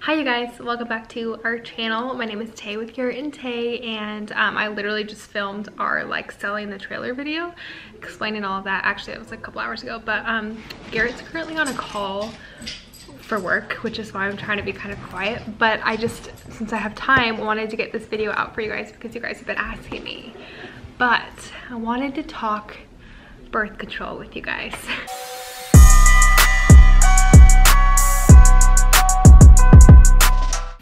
Hi you guys, welcome back to our channel. My name is Tay with Garrett and Tay, and I literally just filmed our selling the trailer video explaining all of that. Actually, it was like a couple hours ago, but Garrett's currently on a call for work, which is why I'm trying to be kind of quiet. But I just, since I have time, wanted to get this video out for you guys because you guys have been asking me. But I wanted to talk birth control with you guys.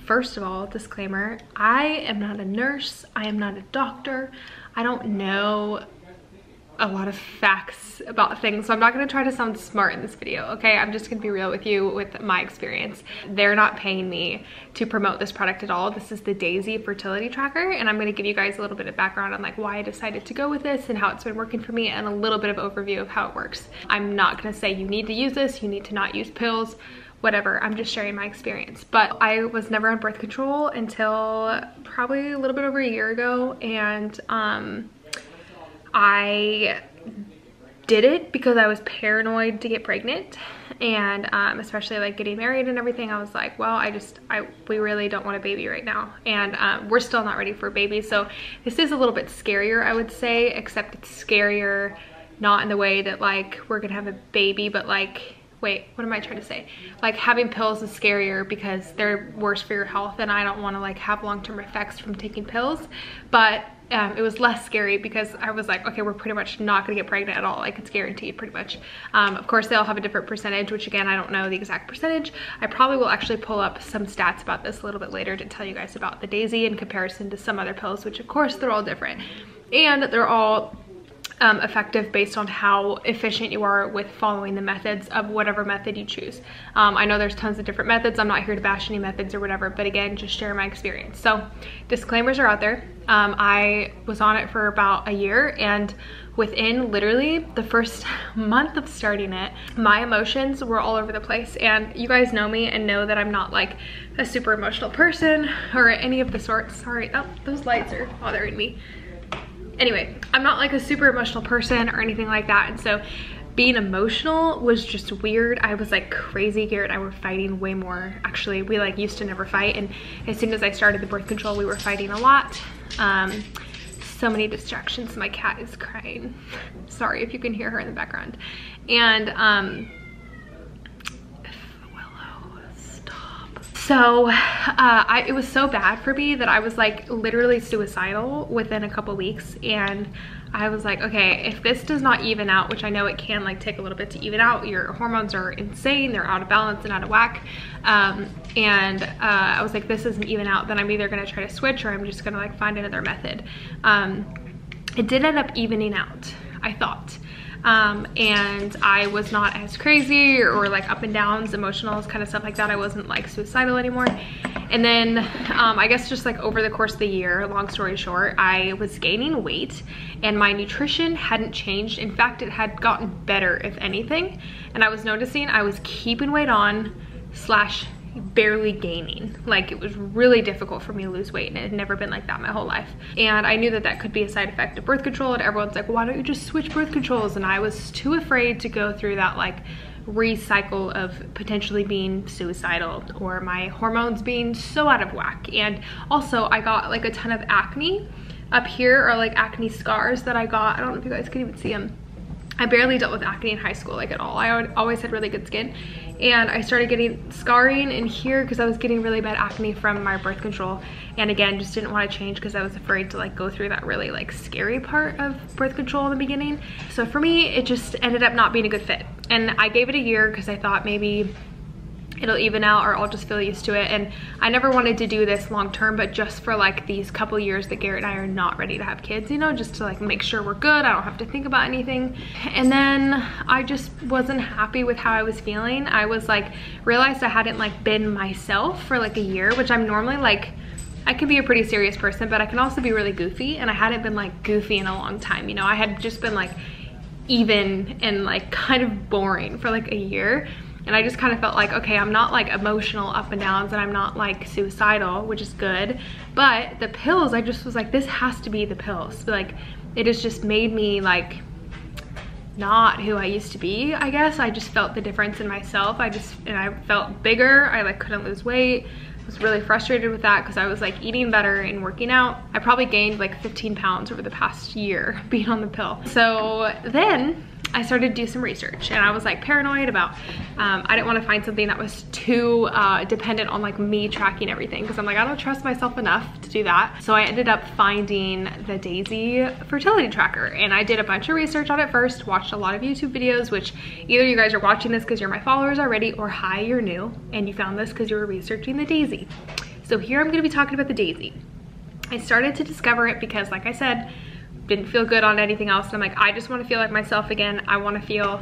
First of all, disclaimer, I am not a nurse, I am not a doctor, I don't know a lot of facts about things, so I'm not gonna try to sound smart in this video, okay? I'm just gonna be real with you with my experience. They're not paying me to promote this product at all. This is the Daysy fertility tracker, and I'm gonna give you guys a little bit of background on why I decided to go with this and how it's been working for me, and a little bit of overview of how it works. I'm not gonna say you need to use this, you need to not use pills, whatever. I'm just sharing my experience. But I was never on birth control until probably a little bit over a year ago, and I did it because I was paranoid to get pregnant, and especially getting married and everything. I was like, well, we really don't want a baby right now, and we're still not ready for a baby. So this is a little bit scarier, I would say, except it's scarier not in the way that we're gonna have a baby, but wait, what am I trying to say? Having pills is scarier because they're worse for your health, and I don't want to have long-term effects from taking pills. But it was less scary because I was like, okay, we're pretty much not gonna get pregnant at all. It's guaranteed pretty much. Of course, they all have a different percentage, which again, I don't know the exact percentage. I probably will actually pull up some stats about this a little bit later to tell you guys about the Daysy in comparison to some other pills, which of course they're all different. And they're all effective based on how efficient you are with following the methods of whatever method you choose. I know there's tons of different methods. I'm not here to bash any methods or whatever, but again, just share my experience. So disclaimers are out there. I was on it for about a year, and within literally the first month of starting it, my emotions were all over the place. And you guys know me and know that I'm not a super emotional person or any of the sorts. Sorry, oh, those lights are bothering me. Anyway, I'm not a super emotional person or anything like that, and so being emotional was just weird. I was crazy. Garrett and I were fighting way more. Actually, we used to never fight, and as soon as I started the birth control, we were fighting a lot. So many distractions. My cat is crying. Sorry if you can hear her in the background. And so it was so bad for me that I was literally suicidal within a couple weeks, and I was like, okay, if this does not even out, which I know it can take a little bit to even out, your hormones are insane, they're out of balance and out of whack, and I was like, this doesn't even out, then I'm either gonna try to switch or I'm just gonna find another method. It did end up evening out, I thought. And I was not as crazy or up and downs, emotional kind of stuff like that. I wasn't suicidal anymore. And then I guess just over the course of the year, long story short, I was gaining weight and my nutrition hadn't changed. In fact, it had gotten better, if anything. And I was noticing I was keeping weight on / barely gaining. It was really difficult for me to lose weight, and it had never been like that my whole life. And I knew that that could be a side effect of birth control, and everyone's like, why don't you just switch birth controls? And I was too afraid to go through that recycle of potentially being suicidal or my hormones being so out of whack. And also I got a ton of acne up here, or acne scars that I got. I don't know if you guys can even see them. I barely dealt with acne in high school at all. I always had really good skin, and I started getting scarring in here because I was getting really bad acne from my birth control, and again, just didn't want to change because I was afraid to go through that really scary part of birth control in the beginning. So for me, it just ended up not being a good fit, and I gave it a year because I thought maybe it'll even out or I'll just feel used to it. And I never wanted to do this long term, but just for these couple years that Garrett and I are not ready to have kids, you know, just to make sure we're good, I don't have to think about anything. And then I just wasn't happy with how I was feeling. I was realized I hadn't been myself for a year, which I'm normally I can be a pretty serious person, but I can also be really goofy, and I hadn't been goofy in a long time. You know, I had just been even and kind of boring for a year. And I just kind of felt okay, I'm not emotional up and downs, and I'm not suicidal, which is good. But the pills, I just was this has to be the pills. It has just made me not who I used to be, I guess. I just felt the difference in myself. And I felt bigger. I like couldn't lose weight. I was really frustrated with that because I was like eating better and working out. I probably gained like 15 pounds over the past year being on the pill. So then I started to do some research, and I was like paranoid about, I didn't want to find something that was too dependent on like me tracking everything, because I'm like, I don't trust myself enough to do that. So I ended up finding the Daysy fertility tracker, and I did a bunch of research on it first, watched a lot of YouTube videos, which either you guys are watching this because you're my followers already, or hi, you're new and you found this because you were researching the Daysy. So here I'm going to be talking about the Daysy. I started to discover it because, like I said, didn't feel good on anything else, and I'm like, I just want to feel like myself again. I want to feel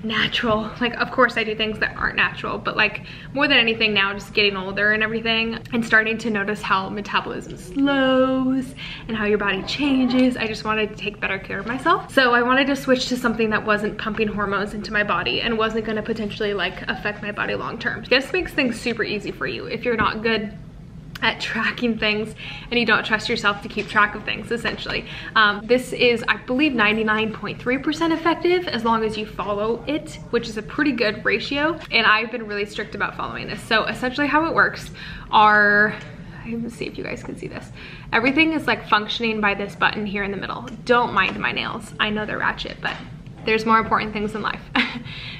natural. Like, of course I do things that aren't natural, but like more than anything now, just getting older and everything and starting to notice how metabolism slows and how your body changes, I just wanted to take better care of myself. So I wanted to switch to something that wasn't pumping hormones into my body and wasn't going to potentially like affect my body long term. This makes things super easy for you if you're not good at tracking things and you don't trust yourself to keep track of things, essentially. This is, I believe, 99.3% effective as long as you follow it, which is a pretty good ratio, and I've been really strict about following this. So essentially how it works are, let's see if you guys can see this. Everything is like functioning by this button here in the middle. Don't mind my nails. I know they're ratchet, but there's more important things in life.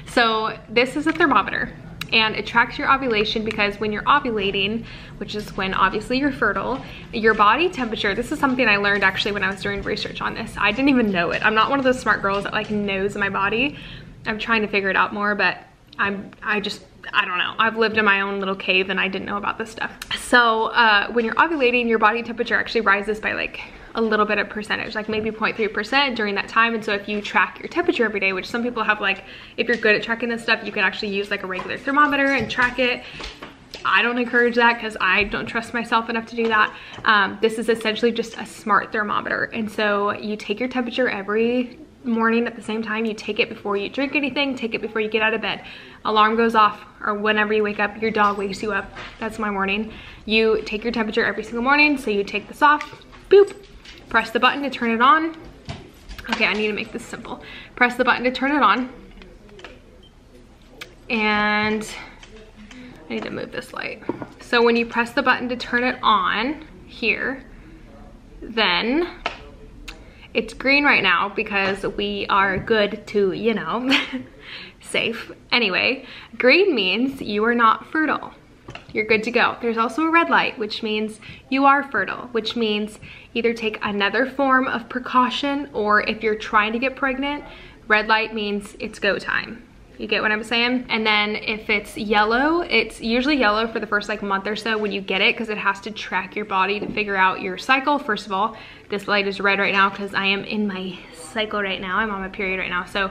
So this is a thermometer, and it tracks your ovulation, because when you're ovulating, which is when obviously you're fertile, your body temperature, this is something I learned actually when I was doing research on this. I didn't even know it. I'm not one of those smart girls that like knows my body. I'm trying to figure it out more, but I don't know. I've lived in my own little cave and I didn't know about this stuff. So when you're ovulating, your body temperature actually rises by like a little bit of percentage, like maybe 0.3% during that time. And so if you track your temperature every day, which some people have, like if you're good at tracking this stuff, you can actually use like a regular thermometer and track it. I don't encourage that because I don't trust myself enough to do that. This is essentially just a smart thermometer. And so you take your temperature every morning at the same time. You take it before you drink anything, take it before you get out of bed. Alarm goes off, or whenever you wake up, your dog wakes you up. That's my morning. You take your temperature every single morning. So you take this off, boop, press the button to turn it on. Okay, I need to make this simple. Press the button to turn it on. And I need to move this light. So when you press the button to turn it on here, then it's green right now because we are good to, you know, safe. Anyway, green means you are not fertile. You're good to go. There's also a red light, which means you are fertile, which means either take another form of precaution, or if you're trying to get pregnant, red light means it's go time. You get what I'm saying? And then if it's yellow, it's usually yellow for the first like month or so when you get it, because it has to track your body to figure out your cycle. First of all, this light is red right now because I am in my cycle right now. I'm on my period right now. So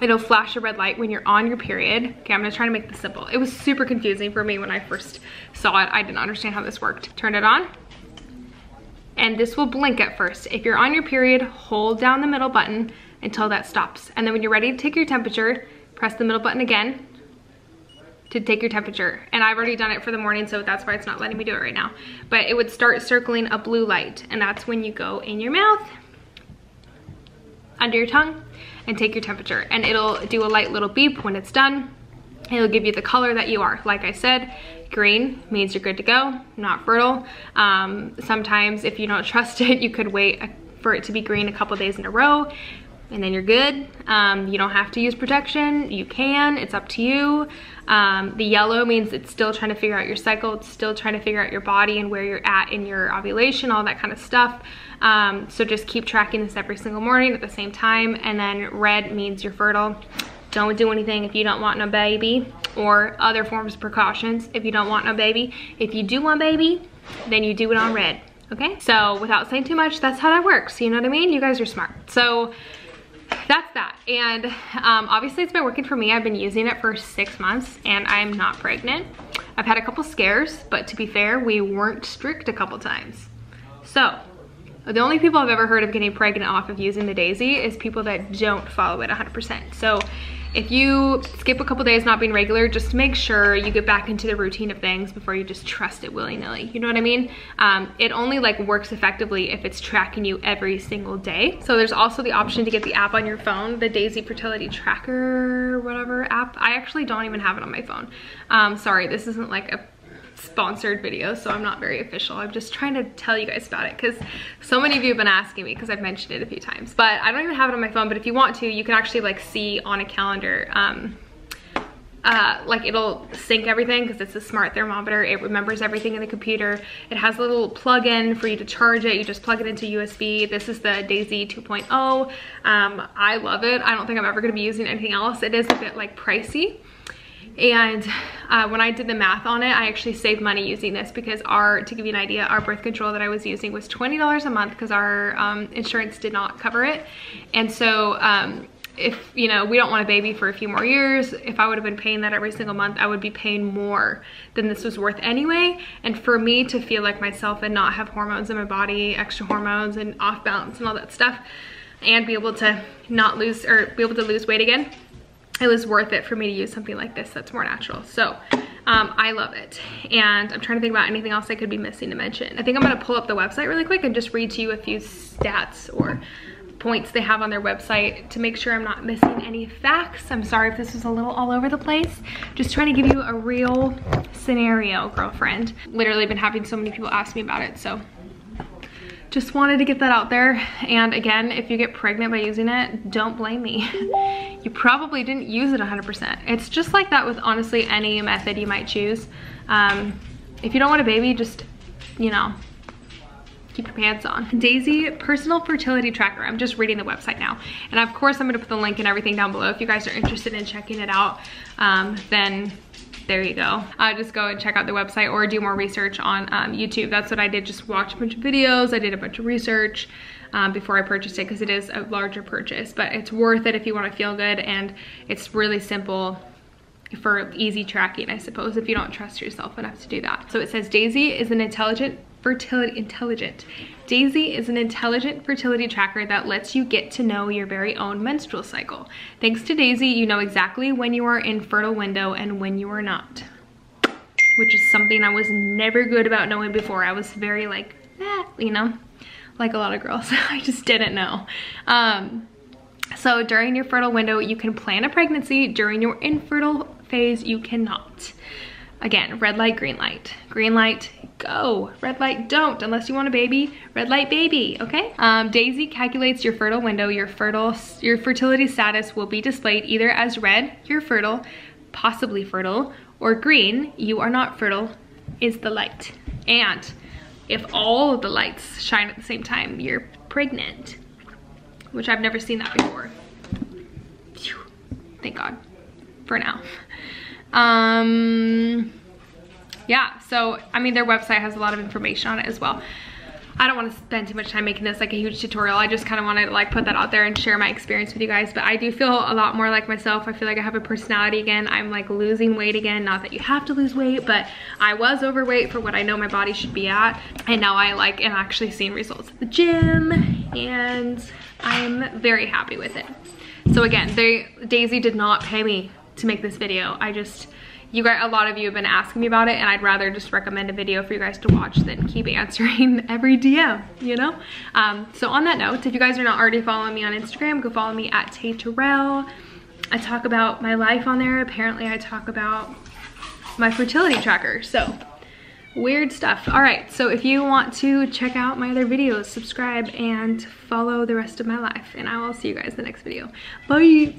it'll flash a red light when you're on your period. Okay, I'm gonna try to make this simple. It was super confusing for me when I first saw it. I didn't understand how this worked. Turn it on. And this will blink at first. If you're on your period, hold down the middle button until that stops. And then when you're ready to take your temperature, press the middle button again to take your temperature. And I've already done it for the morning, so that's why it's not letting me do it right now. But it would start circling a blue light, and that's when you go in your mouth, under your tongue, and take your temperature. And it'll do a light little beep when it's done. It'll give you the color that you are. Like I said, green means you're good to go, not fertile. Sometimes if you don't trust it, you could wait for it to be green a couple days in a row, and then you're good. You don't have to use protection. You can, it's up to you. The yellow means it's still trying to figure out your cycle. It's still trying to figure out your body and where you're at in your ovulation, all that kind of stuff. So just keep tracking this every single morning at the same time. And then red means you're fertile. Don't do anything if you don't want no baby, or other forms of precautions if you don't want no baby. If you do want baby, then you do it on red, okay? So without saying too much, that's how that works. You know what I mean? You guys are smart. So that's that. And obviously it's been working for me. I've been using it for 6 months and I'm not pregnant. I've had a couple scares, but to be fair, we weren't strict a couple times. So the only people I've ever heard of getting pregnant off of using the Daysy is people that don't follow it 100%. So if you skip a couple days not being regular, just make sure you get back into the routine of things before you just trust it willy-nilly. You know what I mean? It only like works effectively if it's tracking you every single day. So there's also the option to get the app on your phone, the Daysy Fertility Tracker, whatever app. I actually don't even have it on my phone. Sorry, this isn't like a sponsored video, so I'm not very official. I'm just trying to tell you guys about it because so many of you have been asking me, because I've mentioned it a few times. But I don't even have it on my phone, but if you want to, you can actually like see on a calendar, like it'll sync everything because it's a smart thermometer. It remembers everything in the computer. It has a little plug-in for you to charge it. You just plug it into USB. This is the Daysy 2.0. I love it. I don't think I'm ever going to be using anything else. It is a bit like pricey. And when I did the math on it, I actually saved money using this because to give you an idea, our birth control that I was using was $20 a month because our insurance did not cover it. And so if, you know, we don't want a baby for a few more years, if I would have been paying that every single month, I would be paying more than this was worth anyway. And for me to feel like myself and not have hormones in my body, extra hormones and off balance and all that stuff, and be able to not lose or be able to lose weight again, it was worth it for me to use something like this that's more natural. So I love it. And I'm trying to think about anything else I could be missing to mention. I think I'm gonna pull up the website really quick and just read to you a few stats or points they have on their website to make sure I'm not missing any facts. I'm sorry if this was a little all over the place. Just trying to give you a real scenario, girlfriend. Literally been having so many people ask me about it, so just wanted to get that out there. And again, if you get pregnant by using it, don't blame me. You probably didn't use it 100%. It's just like that with honestly any method you might choose. If you don't want a baby, just, you know, keep your pants on. Daysy Personal Fertility Tracker. I'm just reading the website now. And of course, I'm gonna put the link and everything down below. If you guys are interested in checking it out, then there you go. Just go and check out the website or do more research on YouTube. That's what I did, just watch a bunch of videos. I did a bunch of research before I purchased it because it is a larger purchase, but it's worth it if you want to feel good, and it's really simple for easy tracking, I suppose, if you don't trust yourself enough to do that. So it says Daysy is an intelligent fertility tracker that lets you get to know your very own menstrual cycle. Thanks to Daysy, you know exactly when you are in fertile window and when you are not, which is something I was never good about knowing before. I was very like, you know, like a lot of girls. I just didn't know. So during your fertile window, you can plan a pregnancy. During your infertile phase, you cannot. Again, red light, green light. Green light, go. Red light, don't. Unless you want a baby, red light baby, okay? Daysy calculates your fertile window. Your fertility status will be displayed either as red, you're fertile, possibly fertile, or green, you are not fertile, is the light. And if all of the lights shine at the same time, you're pregnant, which I've never seen that before. Phew. Thank God, for now. Yeah, so I mean, their website has a lot of information on it as well. I don't want to spend too much time making this like a huge tutorial. I just kind of wanted to like put that out there and share my experience with you guys. But I do feel a lot more like myself. I feel like I have a personality again. I'm like losing weight again. Not that you have to lose weight, but I was overweight for what I know my body should be at. And now I like am actually seeing results at the gym, and I'm very happy with it. So again, Daysy did not pay me to make this video. You guys, a lot of you have been asking me about it, and I'd rather just recommend a video for you guys to watch than keep answering every DM, you know? So on that note, if you guys are not already following me on Instagram, go follow me at Tayterrell. I talk about my life on there. Apparently I talk about my fertility tracker, so weird stuff. All right, so if you want to check out my other videos, subscribe and follow the rest of my life, and I will see you guys in the next video. Bye.